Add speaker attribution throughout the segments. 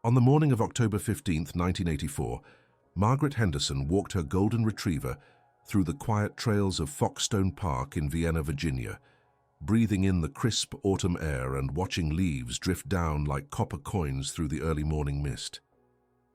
Speaker 1: On the morning of October 15th, 1984, Margaret Henderson walked her golden retriever through the quiet trails of Foxstone Park in Vienna, Virginia, breathing in the crisp autumn air and watching leaves drift down like copper coins through the early morning mist.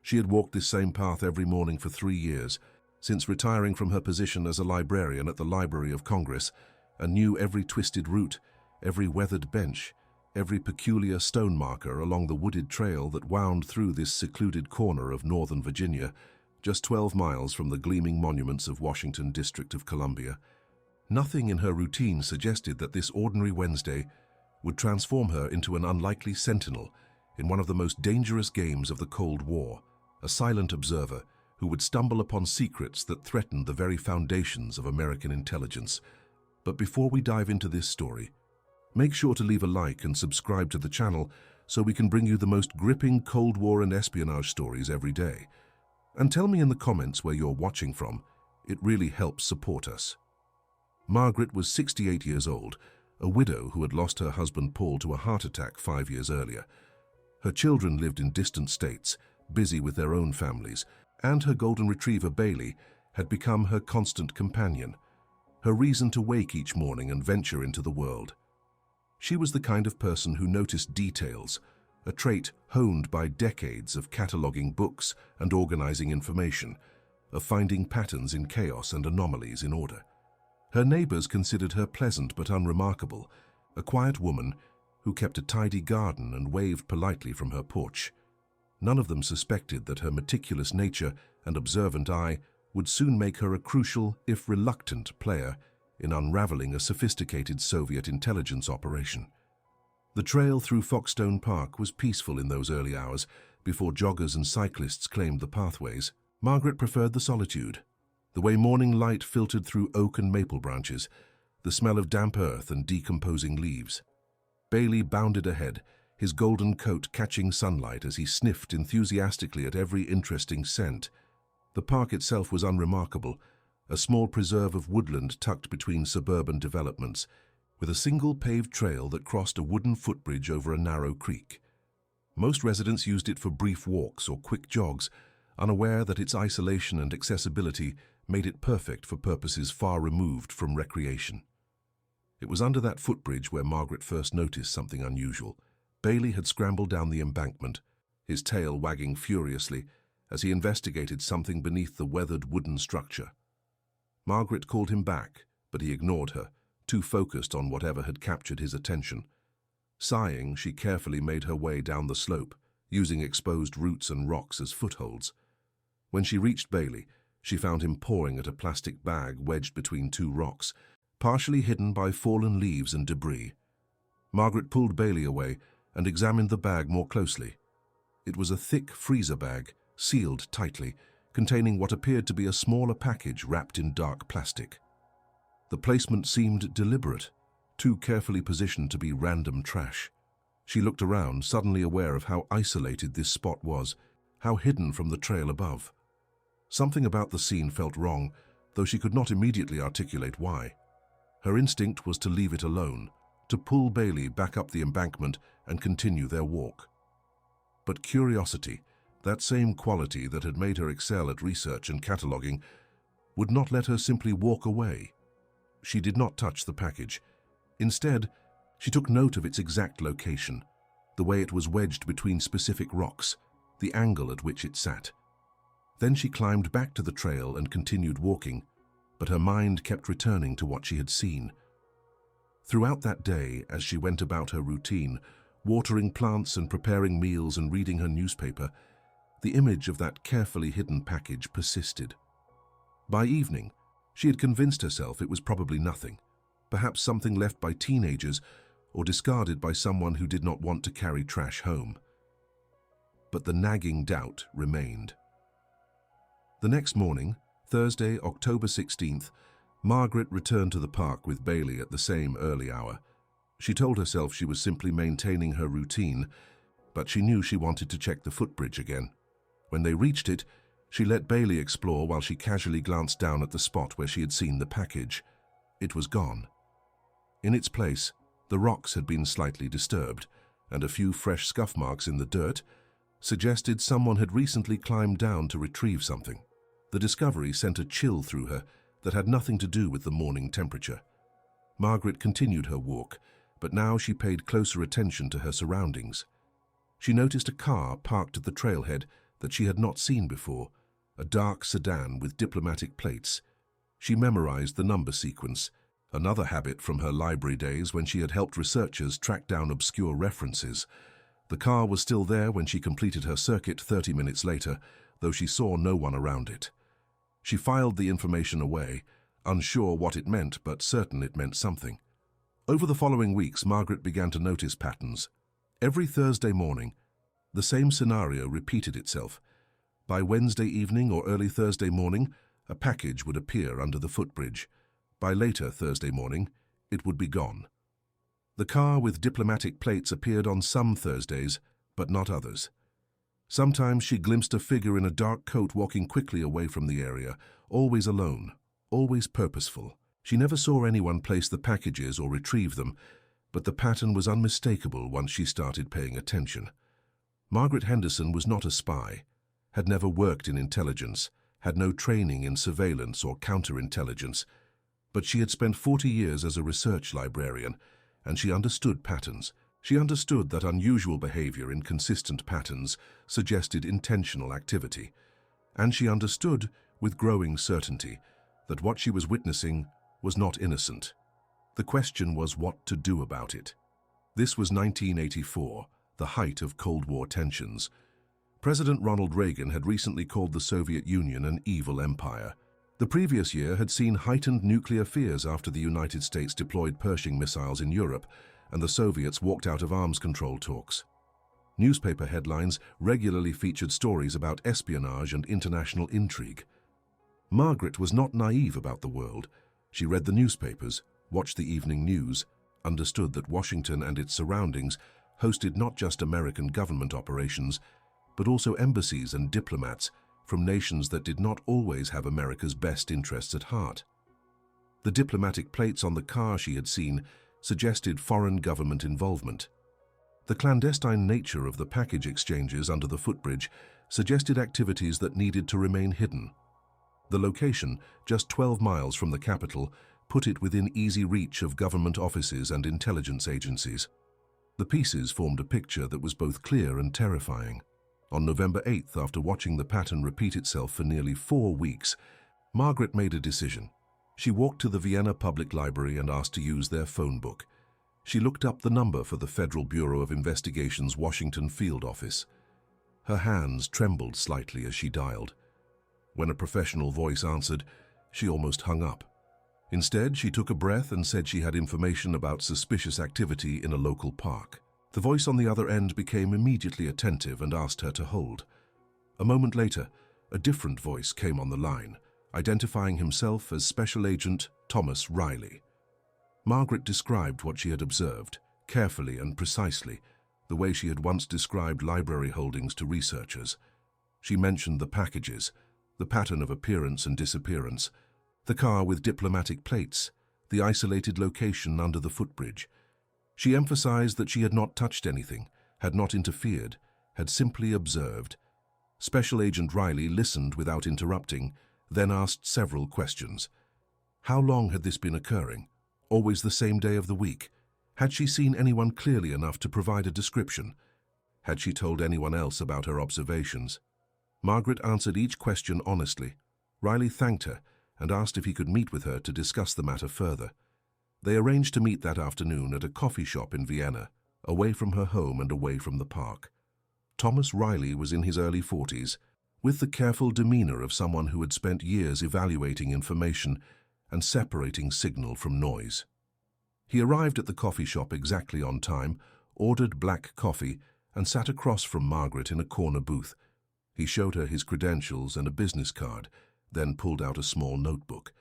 Speaker 1: She had walked this same path every morning for 3 years, since retiring from her position as a librarian at the Library of Congress, and knew every twisted root, every weathered bench, every peculiar stone marker along the wooded trail that wound through this secluded corner of northern Virginia, just 12 miles from the gleaming monuments of Washington, District of Columbia. Nothing in her routine suggested that this ordinary Wednesday would transform her into an unlikely sentinel in one of the most dangerous games of the Cold War, a silent observer who would stumble upon secrets that threatened the very foundations of American intelligence. But before we dive into this story, make sure to leave a like and subscribe to the channel so we can bring you the most gripping Cold War and espionage stories every day. And tell me in the comments where you're watching from. It really helps support us. Margaret was 68 years old, a widow who had lost her husband Paul to a heart attack 5 years earlier. Her children lived in distant states, busy with their own families, and her golden retriever Bailey had become her constant companion, her reason to wake each morning and venture into the world. She was the kind of person who noticed details, a trait honed by decades of cataloging books and organizing information, of finding patterns in chaos and anomalies in order. Her neighbors considered her pleasant but unremarkable, a quiet woman who kept a tidy garden and waved politely from her porch. None of them suspected that her meticulous nature and observant eye would soon make her a crucial, if reluctant, player in unraveling a sophisticated Soviet intelligence operation. The trail through Foxstone Park was peaceful in those early hours, before joggers and cyclists claimed the pathways. Margaret preferred the solitude, the way morning light filtered through oak and maple branches, the smell of damp earth and decomposing leaves. Bailey bounded ahead, his golden coat catching sunlight as he sniffed enthusiastically at every interesting scent. The park itself was unremarkable, a small preserve of woodland tucked between suburban developments, with a single paved trail that crossed a wooden footbridge over a narrow creek. Most residents used it for brief walks or quick jogs, unaware that its isolation and accessibility made it perfect for purposes far removed from recreation. It was under that footbridge where Margaret first noticed something unusual. Bailey had scrambled down the embankment, his tail wagging furiously as he investigated something beneath the weathered wooden structure. Margaret called him back, but he ignored her, too focused on whatever had captured his attention. Sighing, she carefully made her way down the slope, using exposed roots and rocks as footholds. When she reached Bailey, she found him pawing at a plastic bag wedged between two rocks, partially hidden by fallen leaves and debris. Margaret pulled Bailey away and examined the bag more closely. It was a thick freezer bag, sealed tightly, containing what appeared to be a smaller package wrapped in dark plastic. The placement seemed deliberate, too carefully positioned to be random trash. She looked around, suddenly aware of how isolated this spot was, how hidden from the trail above. Something about the scene felt wrong, though she could not immediately articulate why. Her instinct was to leave it alone, to pull Bailey back up the embankment and continue their walk. But curiosity, that same quality that had made her excel at research and cataloging, would not let her simply walk away. She did not touch the package. Instead, she took note of its exact location, the way it was wedged between specific rocks, the angle at which it sat. Then she climbed back to the trail and continued walking, but her mind kept returning to what she had seen. Throughout that day, as she went about her routine, watering plants and preparing meals and reading her newspaper, the image of that carefully hidden package persisted. By evening, she had convinced herself it was probably nothing, perhaps something left by teenagers or discarded by someone who did not want to carry trash home. But the nagging doubt remained. The next morning, Thursday, October 16th, Margaret returned to the park with Bailey at the same early hour. She told herself she was simply maintaining her routine, but she knew she wanted to check the footbridge again. When they reached it, she let Bailey explore while she casually glanced down at the spot where she had seen the package. It was gone. In its place, the rocks had been slightly disturbed, and a few fresh scuff marks in the dirt suggested someone had recently climbed down to retrieve something. The discovery sent a chill through her that had nothing to do with the morning temperature. Margaret continued her walk, but now she paid closer attention to her surroundings. She noticed a car parked at the trailhead that she had not seen before, a dark sedan with diplomatic plates. She memorized the number sequence, another habit from her library days when she had helped researchers track down obscure references. The car was still there when she completed her circuit 30 minutes later, though she saw no one around it. She filed the information away, unsure what it meant, but certain it meant something. Over the following weeks, Margaret began to notice patterns. Every Thursday morning, the same scenario repeated itself. By Wednesday evening or early Thursday morning, a package would appear under the footbridge. By later Thursday morning, it would be gone. The car with diplomatic plates appeared on some Thursdays, but not others. Sometimes she glimpsed a figure in a dark coat walking quickly away from the area, always alone, always purposeful. She never saw anyone place the packages or retrieve them, but the pattern was unmistakable once she started paying attention. Margaret Henderson was not a spy, had never worked in intelligence, had no training in surveillance or counterintelligence, but she had spent 40 years as a research librarian, and she understood patterns. She understood that unusual behavior in consistent patterns suggested intentional activity, and she understood, with growing certainty, that what she was witnessing was not innocent. The question was what to do about it. This was 1984, the height of Cold War tensions. President Ronald Reagan had recently called the Soviet Union an evil empire. The previous year had seen heightened nuclear fears after the United States deployed Pershing missiles in Europe and the Soviets walked out of arms control talks. Newspaper headlines regularly featured stories about espionage and international intrigue. Margaret was not naive about the world. She read the newspapers, watched the evening news, understood that Washington and its surroundings hosted not just American government operations, but also embassies and diplomats from nations that did not always have America's best interests at heart. The diplomatic plates on the car she had seen suggested foreign government involvement. The clandestine nature of the package exchanges under the footbridge suggested activities that needed to remain hidden. The location, just 12 miles from the capital, put it within easy reach of government offices and intelligence agencies. The pieces formed a picture that was both clear and terrifying. On November 8th, after watching the pattern repeat itself for nearly 4 weeks, Margaret made a decision. She walked to the Vienna Public Library and asked to use their phone book. She looked up the number for the Federal Bureau of Investigation's Washington field office. Her hands trembled slightly as she dialed. When a professional voice answered, she almost hung up. Instead, she took a breath and said she had information about suspicious activity in a local park. The voice on the other end became immediately attentive and asked her to hold. A moment later, a different voice came on the line, identifying himself as Special Agent Thomas Riley. Margaret described what she had observed, carefully and precisely, the way she had once described library holdings to researchers. She mentioned the packages, the pattern of appearance and disappearance, the car with diplomatic plates, the isolated location under the footbridge. She emphasized that she had not touched anything, had not interfered, had simply observed. Special Agent Riley listened without interrupting, then asked several questions. How long had this been occurring? Always the same day of the week? Had she seen anyone clearly enough to provide a description? Had she told anyone else about her observations? Margaret answered each question honestly. Riley thanked her and asked if he could meet with her to discuss the matter further. They arranged to meet that afternoon at a coffee shop in Vienna, away from her home and away from the park. Thomas Riley was in his early 40s, with the careful demeanor of someone who had spent years evaluating information and separating signal from noise. He arrived at the coffee shop exactly on time, ordered black coffee, and sat across from Margaret in a corner booth. He showed her his credentials and a business card, then pulled out a small notebook.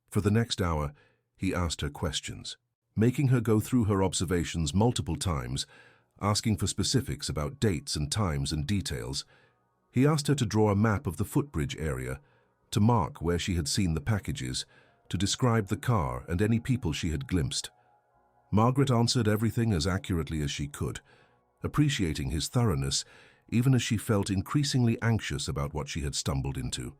Speaker 1: For the next hour, he asked her questions, making her go through her observations multiple times, asking for specifics about dates and times and details. He asked her to draw a map of the footbridge area, to mark where she had seen the packages, to describe the car and any people she had glimpsed. Margaret answered everything as accurately as she could. Appreciating his thoroughness, even as she felt increasingly anxious about what she had stumbled into.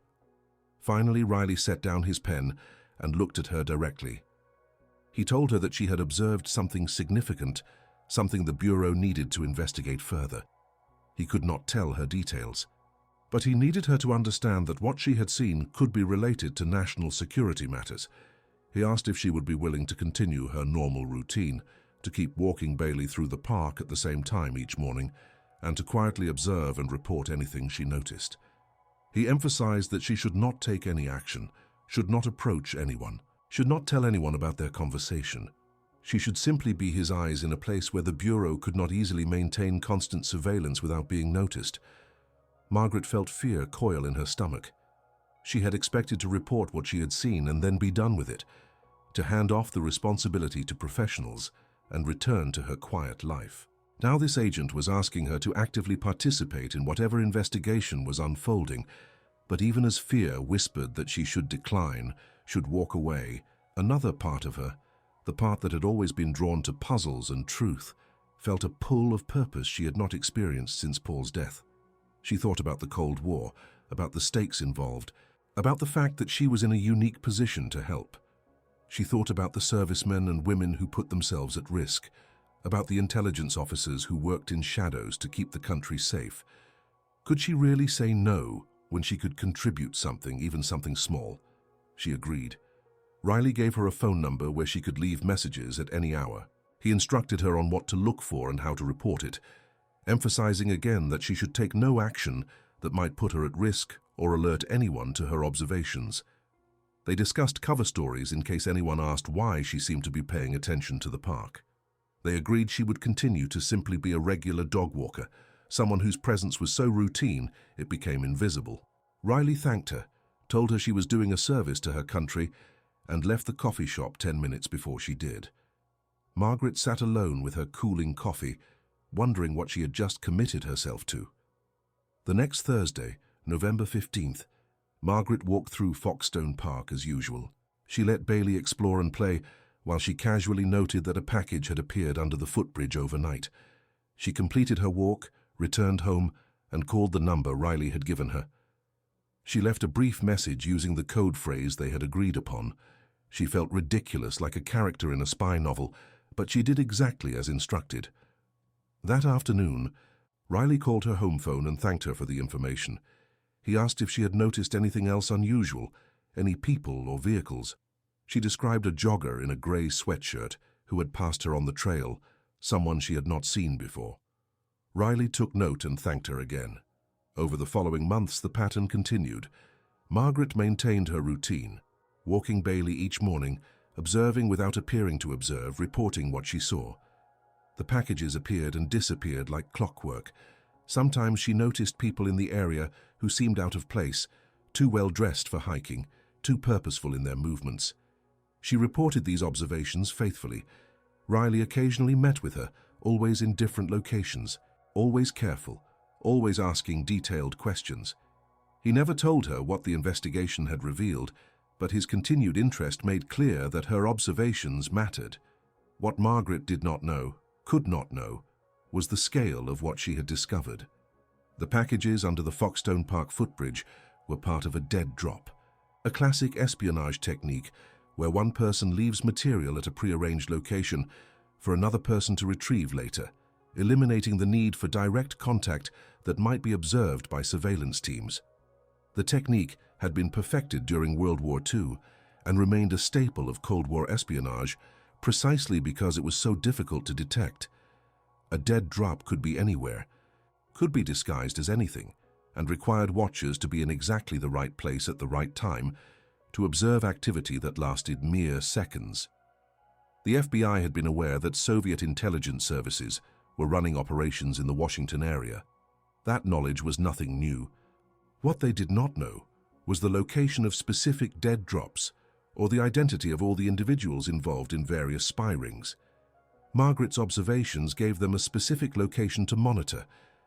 Speaker 1: Finally, Riley set down his pen and looked at her directly. He told her that she had observed something significant, something the Bureau needed to investigate further. He could not tell her details, but he needed her to understand that what she had seen could be related to national security matters. He asked if she would be willing to continue her normal routine, to keep walking Bailey through the park at the same time each morning, and to quietly observe and report anything she noticed. He emphasized that she should not take any action, should not approach anyone, should not tell anyone about their conversation. She should simply be his eyes in a place where the Bureau could not easily maintain constant surveillance without being noticed. Margaret felt fear coil in her stomach. She had expected to report what she had seen and then be done with it, to hand off the responsibility to professionals and return to her quiet life. Now this agent was asking her to actively participate in whatever investigation was unfolding, but even as fear whispered that she should decline, should walk away, another part of her, the part that had always been drawn to puzzles and truth, felt a pull of purpose she had not experienced since Paul's death. She thought about the Cold War, about the stakes involved, about the fact that she was in a unique position to help. She thought about the servicemen and women who put themselves at risk, about the intelligence officers who worked in shadows to keep the country safe. Could she really say no when she could contribute something, even something small? She agreed. Riley gave her a phone number where she could leave messages at any hour. He instructed her on what to look for and how to report it, emphasizing again that she should take no action that might put her at risk or alert anyone to her observations. They discussed cover stories in case anyone asked why she seemed to be paying attention to the park. They agreed she would continue to simply be a regular dog walker, someone whose presence was so routine it became invisible. Riley thanked her, told her she was doing a service to her country, and left the coffee shop 10 minutes before she did. Margaret sat alone with her cooling coffee, wondering what she had just committed herself to. The next Thursday, November 15th, Margaret walked through Foxstone Park as usual. She let Bailey explore and play, while she casually noted that a package had appeared under the footbridge overnight. She completed her walk, returned home, and called the number Riley had given her. She left a brief message using the code phrase they had agreed upon. She felt ridiculous, like a character in a spy novel, but she did exactly as instructed. That afternoon, Riley called her home phone and thanked her for the information. He asked if she had noticed anything else unusual, any people or vehicles. She described a jogger in a grey sweatshirt who had passed her on the trail, someone she had not seen before. Riley took note and thanked her again. Over the following months, the pattern continued. Margaret maintained her routine, walking Bailey each morning, observing without appearing to observe, reporting what she saw. The packages appeared and disappeared like clockwork. Sometimes she noticed people in the area who seemed out of place, too well dressed for hiking, too purposeful in their movements. She reported these observations faithfully. Riley occasionally met with her, always in different locations, always careful, always asking detailed questions. He never told her what the investigation had revealed, but his continued interest made clear that her observations mattered. What Margaret did not know, could not know, was the scale of what she had discovered. The packages under the Foxstone Park footbridge were part of a dead drop, a classic espionage technique where one person leaves material at a prearranged location for another person to retrieve later, eliminating the need for direct contact that might be observed by surveillance teams. The technique had been perfected during World War II and remained a staple of Cold War espionage precisely because it was so difficult to detect. A dead drop could be anywhere, could be disguised as anything, and required watchers to be in exactly the right place at the right time to observe activity that lasted mere seconds. The FBI had been aware that Soviet intelligence services were running operations in the Washington area. That knowledge was nothing new. What they did not know was the location of specific dead drops or the identity of all the individuals involved in various spy rings. Margaret's observations gave them a specific location to monitor,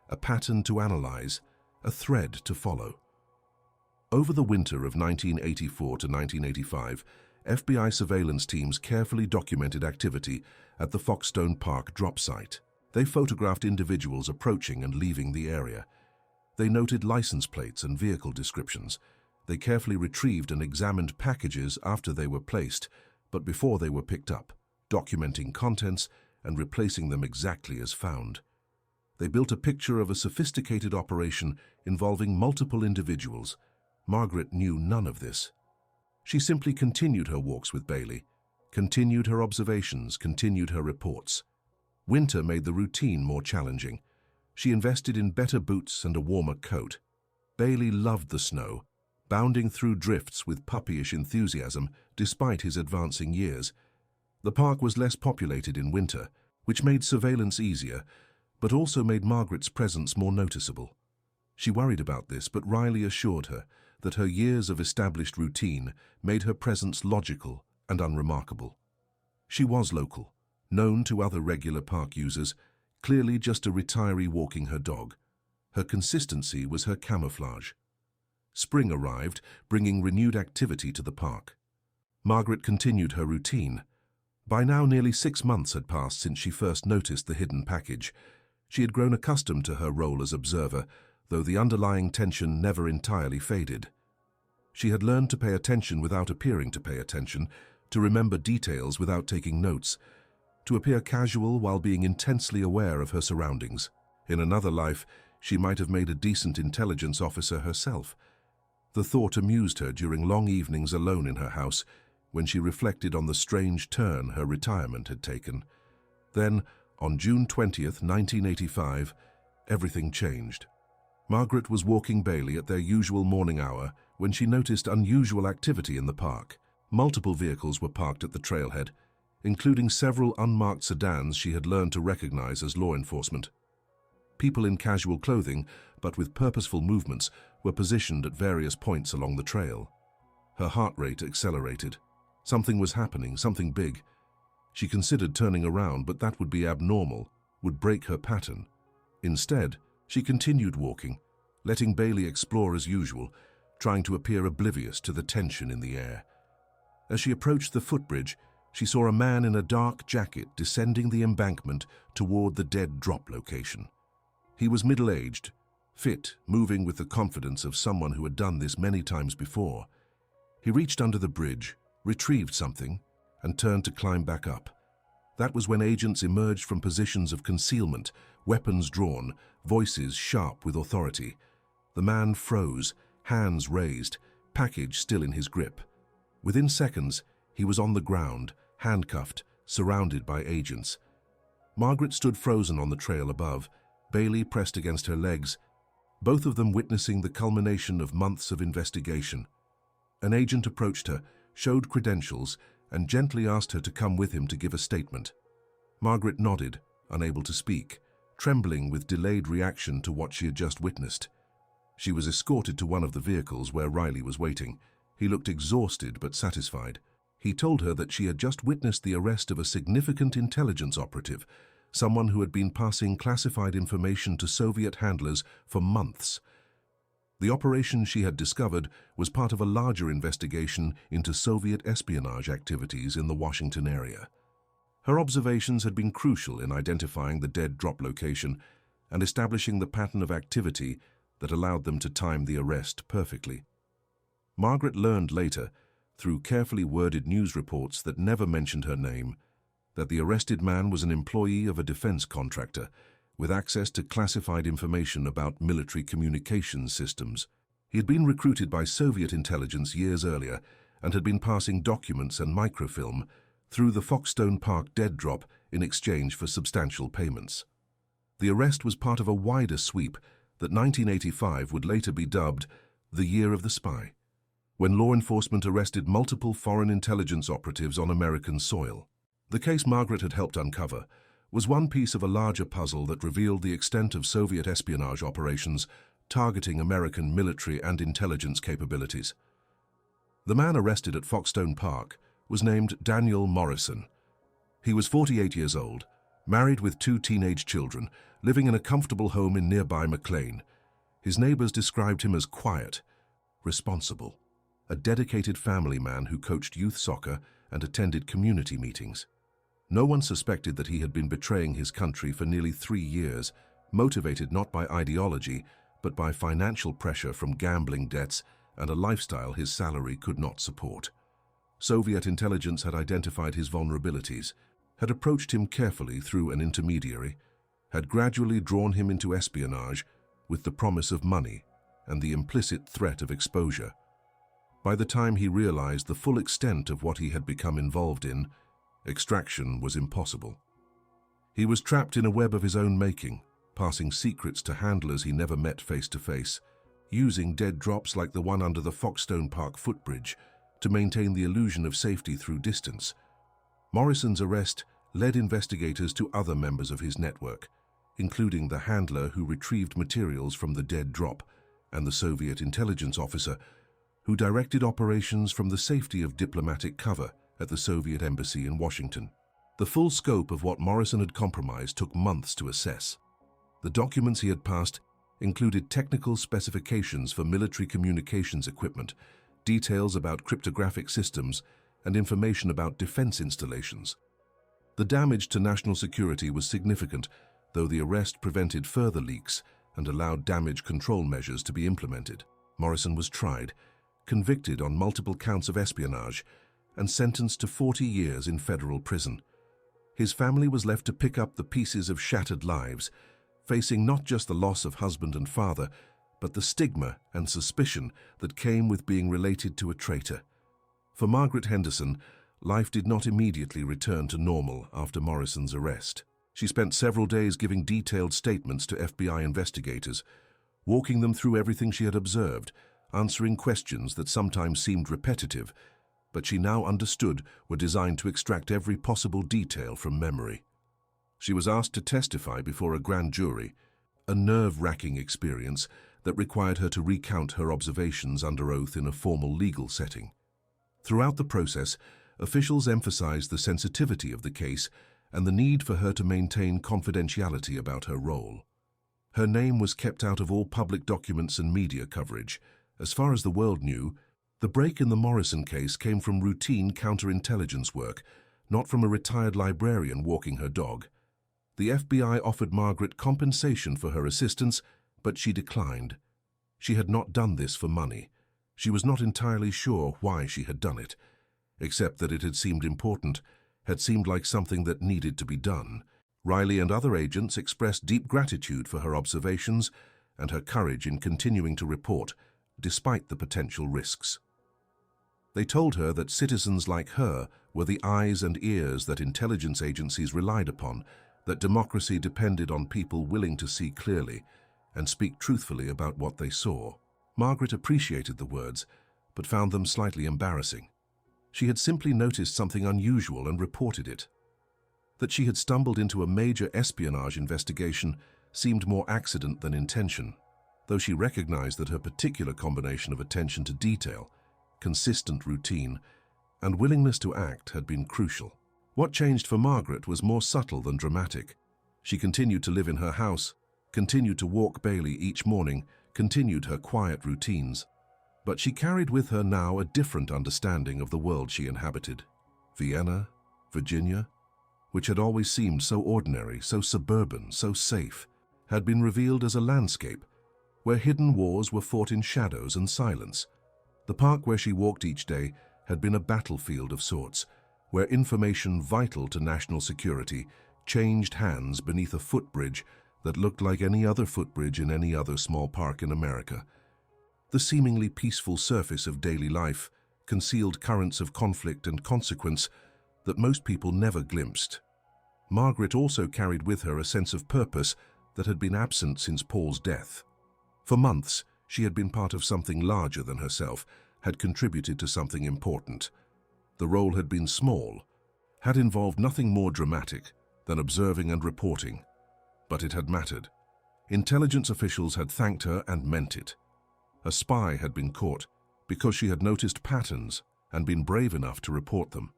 Speaker 1: a pattern to analyze, a thread to follow. Over the winter of 1984 to 1985, FBI surveillance teams carefully documented activity at the Foxstone Park drop site. They photographed individuals approaching and leaving the area. They noted license plates and vehicle descriptions. They carefully retrieved and examined packages after they were placed, but before they were picked up, documenting contents and replacing them exactly as found. They built a picture of a sophisticated operation involving multiple individuals. Margaret knew none of this. She simply continued her walks with Bailey, continued her observations, continued her reports. Winter made the routine more challenging. She invested in better boots and a warmer coat. Bailey loved the snow, bounding through drifts with puppyish enthusiasm despite his advancing years. The park was less populated in winter, which made surveillance easier, but also made Margaret's presence more noticeable. She worried about this, but Riley assured her that her years of established routine made her presence logical and unremarkable. She was local, known to other regular park users, clearly just a retiree walking her dog. Her consistency was her camouflage. Spring arrived, bringing renewed activity to the park. Margaret continued her routine. By now nearly 6 months had passed since she first noticed the hidden package. She had grown accustomed to her role as observer, though the underlying tension never entirely faded. She had learned to pay attention without appearing to pay attention, to remember details without taking notes, to appear casual while being intensely aware of her surroundings. In another life, she might have made a decent intelligence officer herself. The thought amused her during long evenings alone in her house, when she reflected on the strange turn her retirement had taken. Then, on June 20th, 1985, everything changed. Margaret was walking Bailey at their usual morning hour when she noticed unusual activity in the park. Multiple vehicles were parked at the trailhead, including several unmarked sedans she had learned to recognize as law enforcement. People in casual clothing, but with purposeful movements, were positioned at various points along the trail. Her heart rate accelerated. Something was happening, something big. She considered turning around, but that would be abnormal, would break her pattern. Instead, she continued walking, letting Bailey explore as usual, trying to appear oblivious to the tension in the air. As she approached the footbridge, she saw a man in a dark jacket descending the embankment toward the dead drop location. He was middle-aged, fit, moving with the confidence of someone who had done this many times before. He reached under the bridge, retrieved something, and turned to climb back up. That was when agents emerged from positions of concealment, weapons drawn, voices sharp with authority. The man froze, hands raised, package still in his grip. Within seconds, he was on the ground, handcuffed, surrounded by agents. Margaret stood frozen on the trail above, Bailey pressed against her legs, both of them witnessing the culmination of months of investigation. An agent approached her, showed credentials, and gently asked her to come with him to give a statement. Margaret nodded, unable to speak, trembling with delayed reaction to what she had just witnessed. She was escorted to one of the vehicles where Riley was waiting. He looked exhausted but satisfied. He told her that she had just witnessed the arrest of a significant intelligence operative, someone who had been passing classified information to Soviet handlers for months. The operation she had discovered was part of a larger investigation into Soviet espionage activities in the Washington area. Her observations had been crucial in identifying the dead drop location and establishing the pattern of activity that allowed them to time the arrest perfectly. Margaret learned later, through carefully worded news reports that never mentioned her name, that the arrested man was an employee of a defense contractor with access to classified information about military communications systems. He had been recruited by Soviet intelligence years earlier and had been passing documents and microfilm through the Foxstone Park dead drop in exchange for substantial payments. The arrest was part of a wider sweep that 1985 would later be dubbed the Year of the Spy, when law enforcement arrested multiple foreign intelligence operatives on American soil. The case Margaret had helped uncover was one piece of a larger puzzle that revealed the extent of Soviet espionage operations targeting American military and intelligence capabilities. The man arrested at Foxstone Park was named Daniel Morrison. He was 48 years old, married with 2 teenage children, living in a comfortable home in nearby McLean. His neighbors described him as quiet, responsible, a dedicated family man who coached youth soccer and attended community meetings. No one suspected that he had been betraying his country for nearly 3 years, motivated not by ideology, but by financial pressure from gambling debts and a lifestyle his salary could not support. Soviet intelligence had identified his vulnerabilities, had approached him carefully through an intermediary, had gradually drawn him into espionage with the promise of money and the implicit threat of exposure. By the time he realized the full extent of what he had become involved in, extraction was impossible. He was trapped in a web of his own making, passing secrets to handlers he never met face to face, using dead drops like the one under the Foxstone Park footbridge to maintain the illusion of safety through distance. Morrison's arrest led investigators to other members of his network, including the handler who retrieved materials from the dead drop and the Soviet intelligence officer who directed operations from the safety of diplomatic cover at the Soviet embassy in Washington. The full scope of what Morrison had compromised took months to assess. The documents he had passed included technical specifications for military communications equipment, details about cryptographic systems, and information about defense installations. The damage to national security was significant, though the arrest prevented further leaks and allowed damage control measures to be implemented. Morrison was tried, convicted on multiple counts of espionage, and sentenced to 40 years in federal prison. His family was left to pick up the pieces of shattered lives, facing not just the loss of husband and father, but the stigma and suspicion that came with being related to a traitor. For Margaret Henderson, life did not immediately return to normal after Morrison's arrest. She spent several days giving detailed statements to FBI investigators, walking them through everything she had observed, answering questions that sometimes seemed repetitive, but she now understood were designed to extract every possible detail from memory. She was asked to testify before a grand jury, a nerve-wracking experience that required her to recount her observations under oath in a formal legal setting. Throughout the process, officials emphasized the sensitivity of the case and the need for her to maintain confidentiality about her role. Her name was kept out of all public documents and media coverage. As far as the world knew, the break in the Morrison case came from routine counterintelligence work, not from a retired librarian walking her dog. The FBI offered Margaret compensation for her assistance, but she declined. She had not done this for money. She was not entirely sure why she had done it, except that it had seemed important, had seemed like something that needed to be done. Riley and other agents expressed deep gratitude for her observations and her courage in continuing to report, despite the potential risks. They told her that citizens like her were the eyes and ears that intelligence agencies relied upon, that democracy depended on people willing to see clearly and speak truthfully about what they saw. Margaret appreciated the words, but found them slightly embarrassing. She had simply noticed something unusual and reported it. That she had stumbled into a major espionage investigation seemed more accident than intention, though she recognized that her particular combination of attention to detail, consistent routine, and willingness to act had been crucial. What changed for Margaret was more subtle than dramatic. She continued to live in her house, continued to walk Bailey each morning, continued her quiet routines. But she carried with her now a different understanding of the world she inhabited. Vienna, Virginia, which had always seemed so ordinary, so suburban, so safe, had been revealed as a landscape where hidden wars were fought in shadows and silence. The park where she walked each day had been a battlefield of sorts, where information vital to national security changed hands beneath a footbridge that looked like any other footbridge in any other small park in America. The seemingly peaceful surface of daily life concealed currents of conflict and consequence that most people never glimpsed. Margaret also carried with her a sense of purpose that had been absent since Paul's death. For months, she had been part of something larger than herself, had contributed to something important. The role had been small, had involved nothing more dramatic than observing and reporting, but it had mattered. Intelligence officials had thanked her and meant it. A spy had been caught because she had noticed patterns and been brave enough to report them.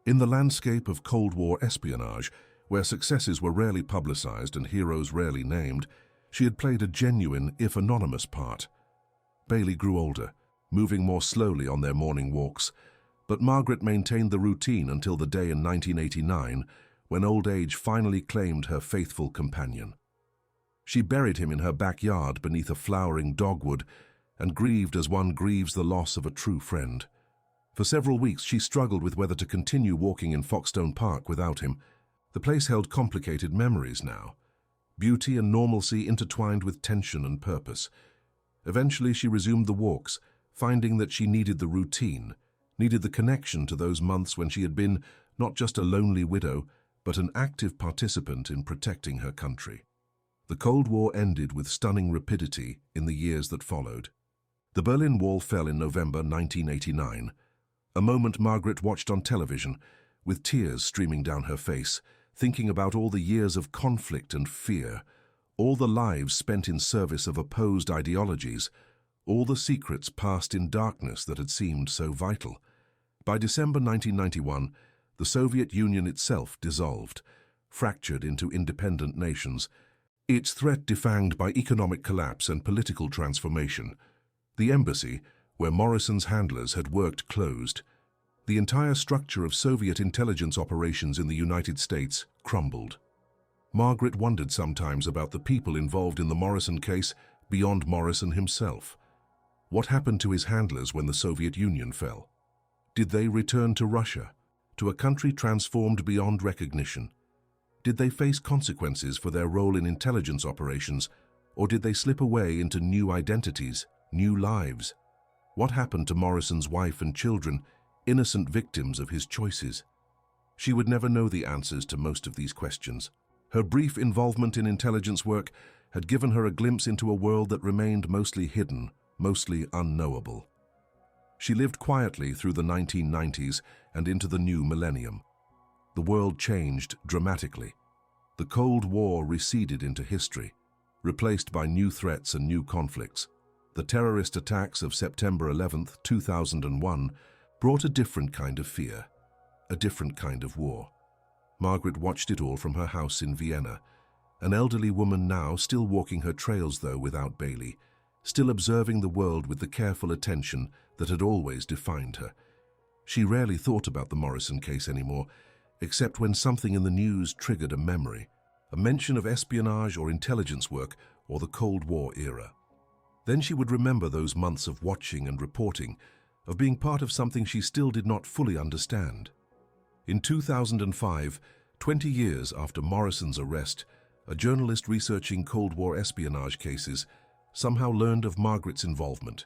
Speaker 1: In the landscape of Cold War espionage, where successes were rarely publicized and heroes rarely named, she had played a genuine, if anonymous, part. Bailey grew older, moving more slowly on their morning walks, But Margaret maintained the routine until the day in 1989 when old age finally claimed her faithful companion. She buried him in her backyard beneath a flowering dogwood and grieved as one grieves the loss of a true friend. For several weeks she struggled with whether to continue walking in Foxstone Park without him. The place held complicated memories now. Beauty and normalcy intertwined with tension and purpose. Eventually she resumed the walks, finding that she needed the routine, needed the connection to those months when she had been not just a lonely widow, but an active participant in protecting her country. The Cold War ended with stunning rapidity in the years that followed. The Berlin Wall fell in November 1989, a moment Margaret watched on television, with tears streaming down her face, thinking about all the years of conflict and fear, all the lives spent in service of opposed ideologies, all the secrets passed in darkness that had seemed so vital. By December 1991, the Soviet Union itself dissolved, fractured into independent nations, its threat defanged by economic collapse and political transformation. The embassy, where Morrison's handlers had worked, closed. The entire structure of Soviet intelligence operations in the United States crumbled. Margaret wondered sometimes about the people involved in the Morrison case beyond Morrison himself. What happened to his handlers when the Soviet Union fell? Did they return to Russia, to a country transformed beyond recognition? Did they face consequences for their role in intelligence operations, or did they slip away into new identities, new lives? What happened to Morrison's wife and children, innocent victims of his choices? She would never know the answers to most of these questions. Her brief involvement in intelligence work had given her a glimpse into a world that remained mostly hidden, mostly unknowable. She lived quietly through the 1990s and into the new millennium. The world changed dramatically. The Cold War receded into history, replaced by new threats and new conflicts. The terrorist attacks of September 11, 2001, brought a different kind of fear, a different kind of war. Margaret watched it all from her house in Vienna, an elderly woman now still walking her trails though without Bailey, still observing the world with the careful attention that had always defined her. She rarely thought about the Morrison case anymore, except when something in the news triggered a memory, a mention of espionage or intelligence work or the Cold War era. Then she would remember those months of watching and reporting, of being part of something she still did not fully understand. In 2005, 20 years after Morrison's arrest, a journalist researching Cold War espionage cases somehow learned of Margaret's involvement.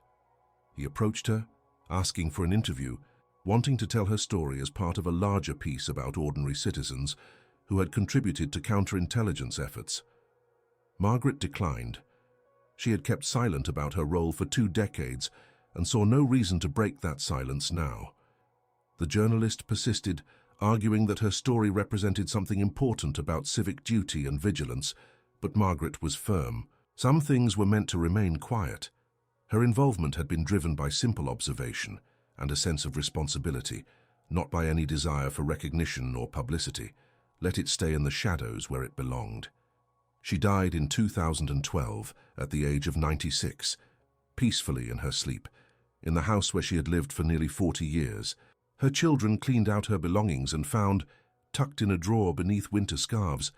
Speaker 1: He approached her, asking for an interview, wanting to tell her story as part of a larger piece about ordinary citizens who had contributed to counterintelligence efforts. Margaret declined. She had kept silent about her role for 2 decades and saw no reason to break that silence now. The journalist persisted, arguing that her story represented something important about civic duty and vigilance, but Margaret was firm. Some things were meant to remain quiet. Her involvement had been driven by simple observation and a sense of responsibility, not by any desire for recognition or publicity. Let it stay in the shadows where it belonged. She died in 2012 at the age of 96, peacefully in her sleep, in the house where she had lived for nearly 40 years. Her children cleaned out her belongings and found, tucked in a drawer beneath winter scarves,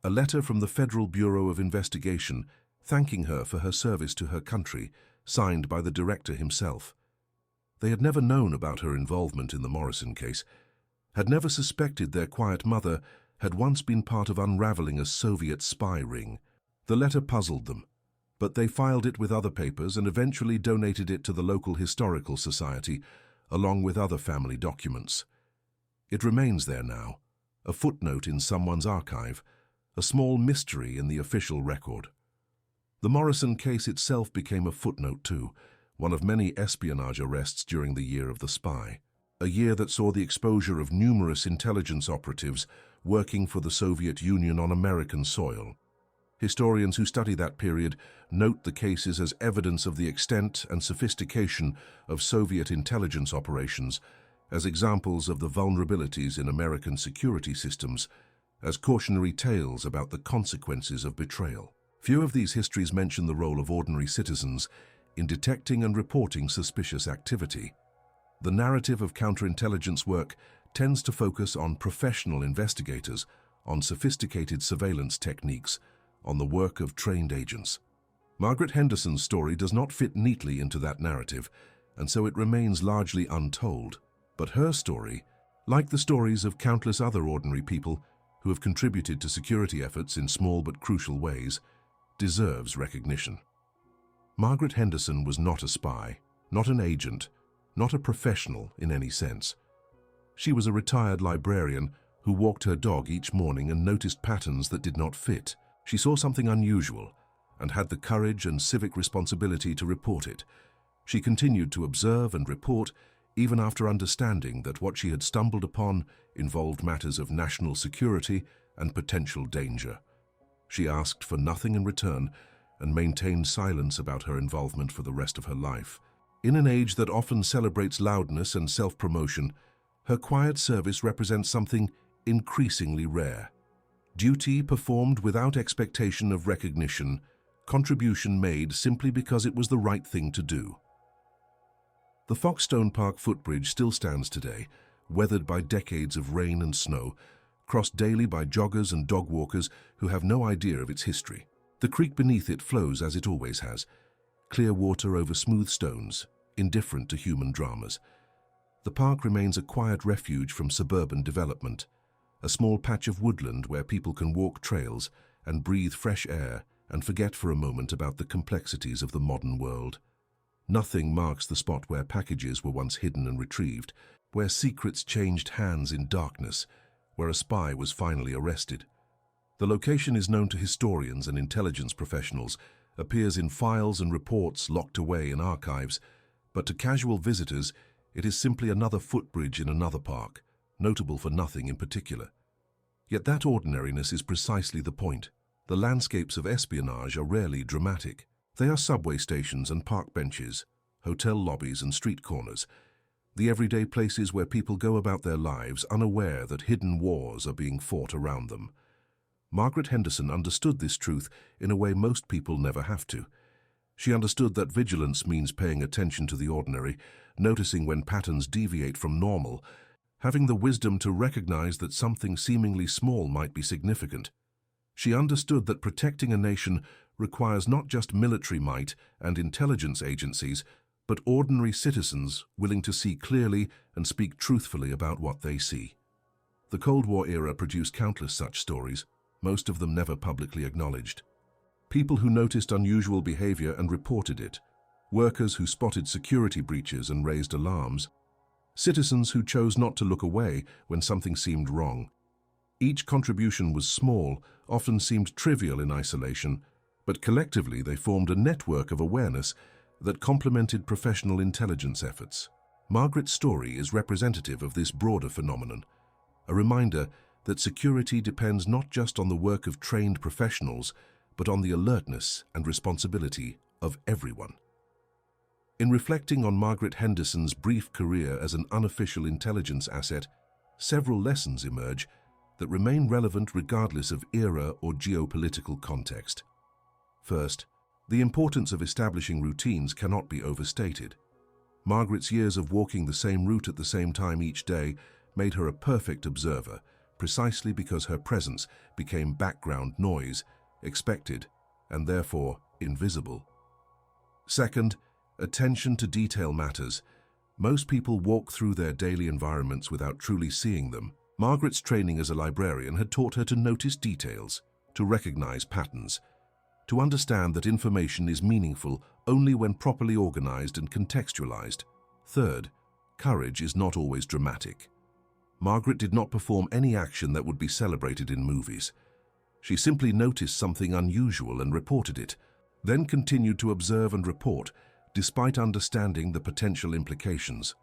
Speaker 1: a letter from the Federal Bureau of Investigation thanking her for her service to her country, signed by the director himself. They had never known about her involvement in the Morrison case, had never suspected their quiet mother had once been part of unraveling a Soviet spy ring. The letter puzzled them, but they filed it with other papers and eventually donated it to the local historical society, along with other family documents. It remains there now, a footnote in someone's archive, a small mystery in the official record. The Morrison case itself became a footnote too, one of many espionage arrests during the Year of the Spy, a year that saw the exposure of numerous intelligence operatives working for the Soviet Union on American soil. Historians who study that period note the cases as evidence of the extent and sophistication of Soviet intelligence operations, as examples of the vulnerabilities in American security systems, as cautionary tales about the consequences of betrayal. Few of these histories mention the role of ordinary citizens in detecting and reporting suspicious activity. The narrative of counterintelligence work tends to focus on professional investigators, on sophisticated surveillance techniques, on the work of trained agents. Margaret Henderson's story does not fit neatly into that narrative, and so it remains largely untold. But her story, like the stories of countless other ordinary people who have contributed to security efforts in small but crucial ways, deserves recognition. Margaret Henderson was not a spy, not an agent, not a professional in any sense. She was a retired librarian who walked her dog each morning and noticed patterns that did not fit. She saw something unusual and had the courage and civic responsibility to report it. She continued to observe and report even after understanding that what she had stumbled upon involved matters of national security and potential danger. She asked for nothing in return and maintained silence about her involvement for the rest of her life. In an age that often celebrates loudness and self-promotion, her quiet service represents something increasingly rare. Duty performed without expectation of recognition, contribution made simply because it was the right thing to do. The Foxstone Park footbridge still stands today, weathered by decades of rain and snow, crossed daily by joggers and dog walkers who have no idea of its history. The creek beneath it flows as it always has, clear water over smooth stones, indifferent to human dramas. The park remains a quiet refuge from suburban development, a small patch of woodland where people can walk trails and breathe fresh air and forget for a moment about the complexities of the modern world. Nothing marks the spot where packages were once hidden and retrieved, where secrets changed hands in darkness, where a spy was finally arrested. The location is known to historians and intelligence professionals, appears in files and reports locked away in archives, but to casual visitors, it is simply another footbridge in another park, notable for nothing in particular. Yet that ordinariness is precisely the point. The landscapes of espionage are rarely dramatic. They are subway stations and park benches, hotel lobbies and street corners, the everyday places where people go about their lives unaware that hidden wars are being fought around them. Margaret Henderson understood this truth in a way most people never have to. She understood that vigilance means paying attention to the ordinary, noticing when patterns deviate from normal, having the wisdom to recognize that something seemingly small might be significant. She understood that protecting a nation requires not just military might and intelligence agencies, but ordinary citizens willing to see clearly and speak truthfully about what they see. The Cold War era produced countless such stories, most of them never publicly acknowledged. People who noticed unusual behavior and reported it, workers who spotted security breaches and raised alarms, citizens who chose not to look away when something seemed wrong. Each contribution was small, often seemed trivial in isolation, but collectively they formed a network of awareness that complemented professional intelligence efforts. Margaret's story is representative of this broader phenomenon, a reminder that security depends not just on the work of trained professionals, but on the alertness and responsibility of everyone. In reflecting on Margaret Henderson's brief career as an unofficial intelligence asset, several lessons emerge that remain relevant regardless of era or geopolitical context. First, the importance of establishing routines cannot be overstated. Margaret's years of walking the same route at the same time each day made her a perfect observer, precisely because her presence became background noise, expected, and therefore invisible. Second, attention to detail matters. Most people walk through their daily environments without truly seeing them. Margaret's training as a librarian had taught her to notice details, to recognize patterns, to understand that information is meaningful only when properly organized and contextualized. Third, courage is not always dramatic. Margaret did not perform any action that would be celebrated in movies. She simply noticed something unusual and reported it, then continued to observe and report, despite understanding the potential implications.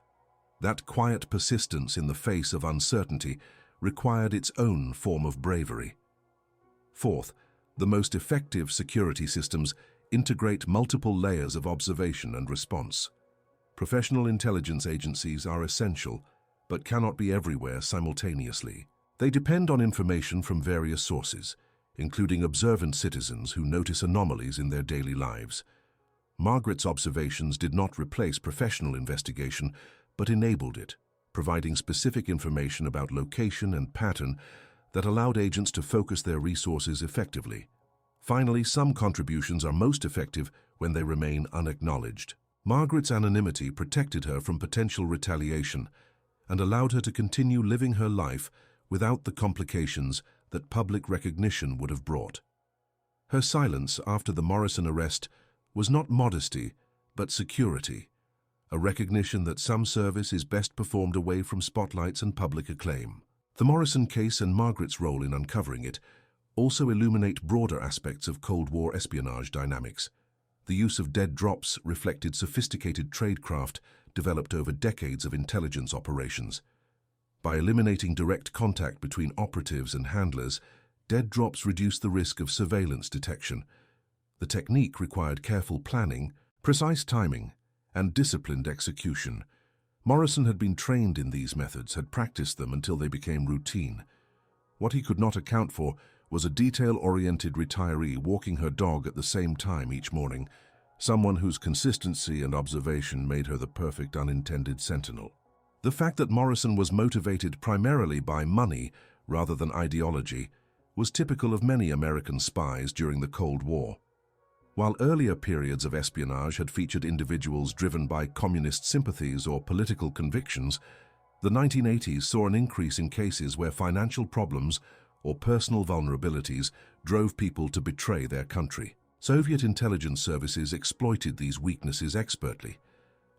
Speaker 1: That quiet persistence in the face of uncertainty required its own form of bravery. Fourth, the most effective security systems integrate multiple layers of observation and response. Professional intelligence agencies are essential, but cannot be everywhere simultaneously. They depend on information from various sources, including observant citizens who notice anomalies in their daily lives. Margaret's observations did not replace professional investigation, but enabled it, providing specific information about location and pattern that allowed agents to focus their resources effectively. Finally, some contributions are most effective when they remain unacknowledged. Margaret's anonymity protected her from potential retaliation and allowed her to continue living her life without the complications that public recognition would have brought. Her silence after the Morrison arrest was not modesty, but security, a recognition that some service is best performed away from spotlights and public acclaim. The Morrison case and Margaret's role in uncovering it also illuminate broader aspects of Cold War espionage dynamics. The use of dead drops reflected sophisticated tradecraft developed over decades of intelligence operations. By eliminating direct contact between operatives and handlers, dead drops reduced the risk of surveillance detection. The technique required careful planning, precise timing, and disciplined execution. Morrison had been trained in these methods, had practiced them until they became routine. What he could not account for was a detail-oriented retiree walking her dog at the same time each morning, someone whose consistency and observation made her the perfect unintended sentinel. The fact that Morrison was motivated primarily by money rather than ideology was typical of many American spies during the Cold War. While earlier periods of espionage had featured individuals driven by communist sympathies or political convictions, the 1980s saw an increase in cases where financial problems or personal vulnerabilities drove people to betray their country. Soviet intelligence services exploited these weaknesses expertly,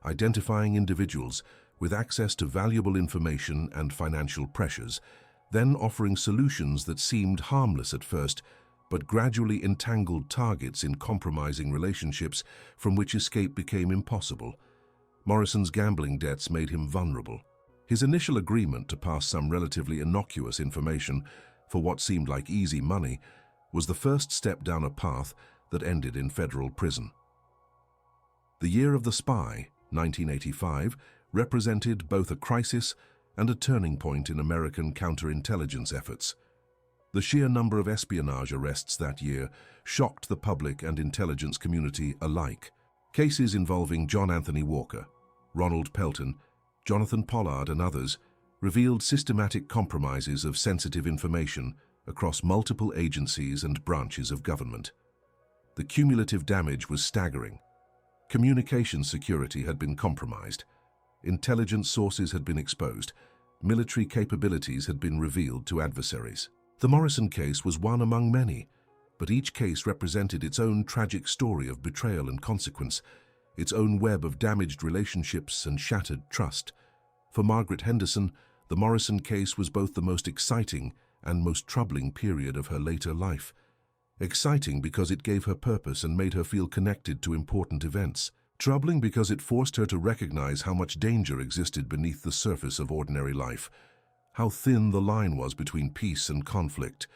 Speaker 1: identifying individuals with access to valuable information and financial pressures, then offering solutions that seemed harmless at first, but gradually entangled targets in compromising relationships from which escape became impossible. Morrison's gambling debts made him vulnerable. His initial agreement to pass some relatively innocuous information for what seemed like easy money was the first step down a path that ended in federal prison. The Year of the Spy, 1985, represented both a crisis and a turning point in American counterintelligence efforts. The sheer number of espionage arrests that year shocked the public and intelligence community alike. Cases involving John Anthony Walker, Ronald Pelton, Jonathan Pollard, and others revealed systematic compromises of sensitive information across multiple agencies and branches of government. The cumulative damage was staggering. Communication security had been compromised. Intelligence sources had been exposed. Military capabilities had been revealed to adversaries. The Morrison case was one among many, but each case represented its own tragic story of betrayal and consequence, its own web of damaged relationships and shattered trust. For Margaret Henderson, the Morrison case was both the most exciting and most troubling period of her later life. Exciting because it gave her purpose and made her feel connected to important events. Troubling because it forced her to recognize how much danger existed beneath the surface of ordinary life, how thin the line was between peace and conflict,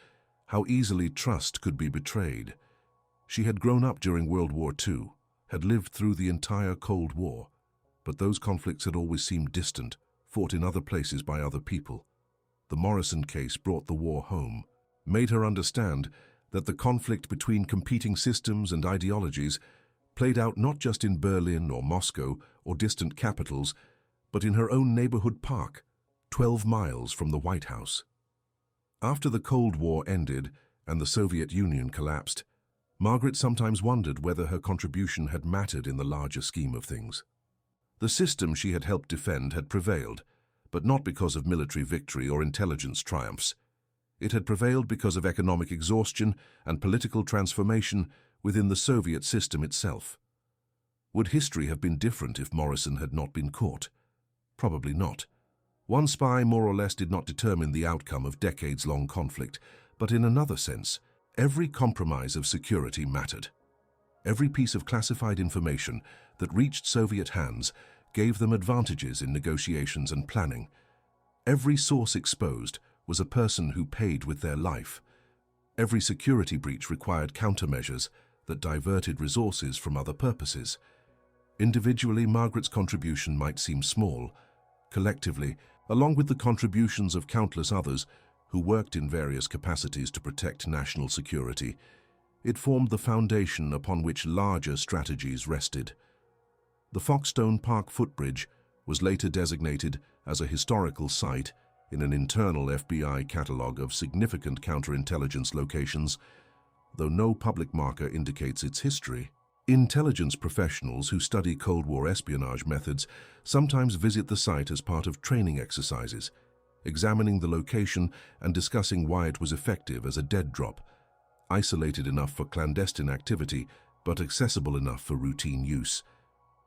Speaker 1: how easily trust could be betrayed. She had grown up during World War II, had lived through the entire Cold War, but those conflicts had always seemed distant, fought in other places by other people. The Morrison case brought the war home, made her understand that the conflict between competing systems and ideologies played out not just in Berlin or Moscow or distant capitals, but in her own neighborhood park, 12 miles from the White House. After the Cold War ended and the Soviet Union collapsed, Margaret sometimes wondered whether her contribution had mattered in the larger scheme of things. The system she had helped defend had prevailed, but not because of military victory or intelligence triumphs. It had prevailed because of economic exhaustion and political transformation within the Soviet system itself. Would history have been different if Morrison had not been caught? Probably not. One spy more or less did not determine the outcome of decades-long conflict, but in another sense, every compromise of security mattered. Every piece of classified information that reached Soviet hands gave them advantages in negotiations and planning. Every source exposed was a person who paid with their life. Every security breach required countermeasures that diverted resources from other purposes. Individually, Margaret's contribution might seem small. Collectively, along with the contributions of countless others who worked in various capacities to protect national security, it formed the foundation upon which larger strategies rested. The Foxstone Park footbridge was later designated as a historical site in an internal FBI catalogue of significant counterintelligence locations, though no public marker indicates its history. Intelligence professionals who study Cold War espionage methods sometimes visit the site as part of training exercises, examining the location and discussing why it was effective as a dead drop, isolated enough for clandestine activity but accessible enough for routine use,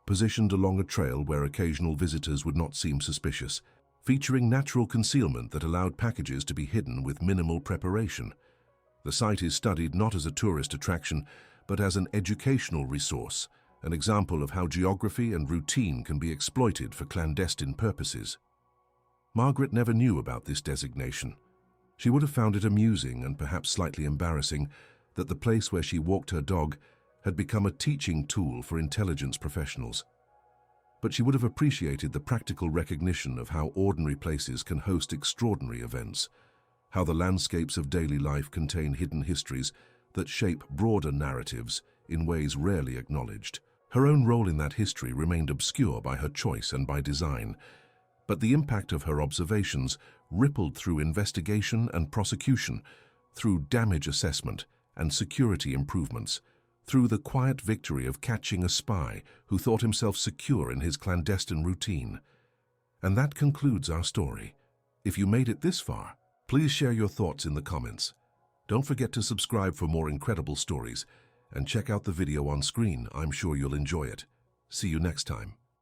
Speaker 1: positioned along a trail where occasional visitors would not seem suspicious, featuring natural concealment that allowed packages to be hidden with minimal preparation. The site is studied not as a tourist attraction, but as an educational resource, an example of how geography and routine can be exploited for clandestine purposes. Margaret never knew about this designation. She would have found it amusing and perhaps slightly embarrassing that the place where she walked her dog had become a teaching tool for intelligence professionals. But she would have appreciated the practical recognition of how ordinary places can host extraordinary events, how the landscapes of daily life contain hidden histories that shape broader narratives in ways rarely acknowledged. Her own role in that history remained obscure by her choice and by design, but the impact of her observations rippled through investigation and prosecution, through damage assessment and security improvements, through the quiet victory of catching a spy who thought himself secure in his clandestine routine. And that concludes our story. If you made it this far, please share your thoughts in the comments. Don't forget to subscribe for more incredible stories, and check out the video on screen. I'm sure you'll enjoy it. See you next time.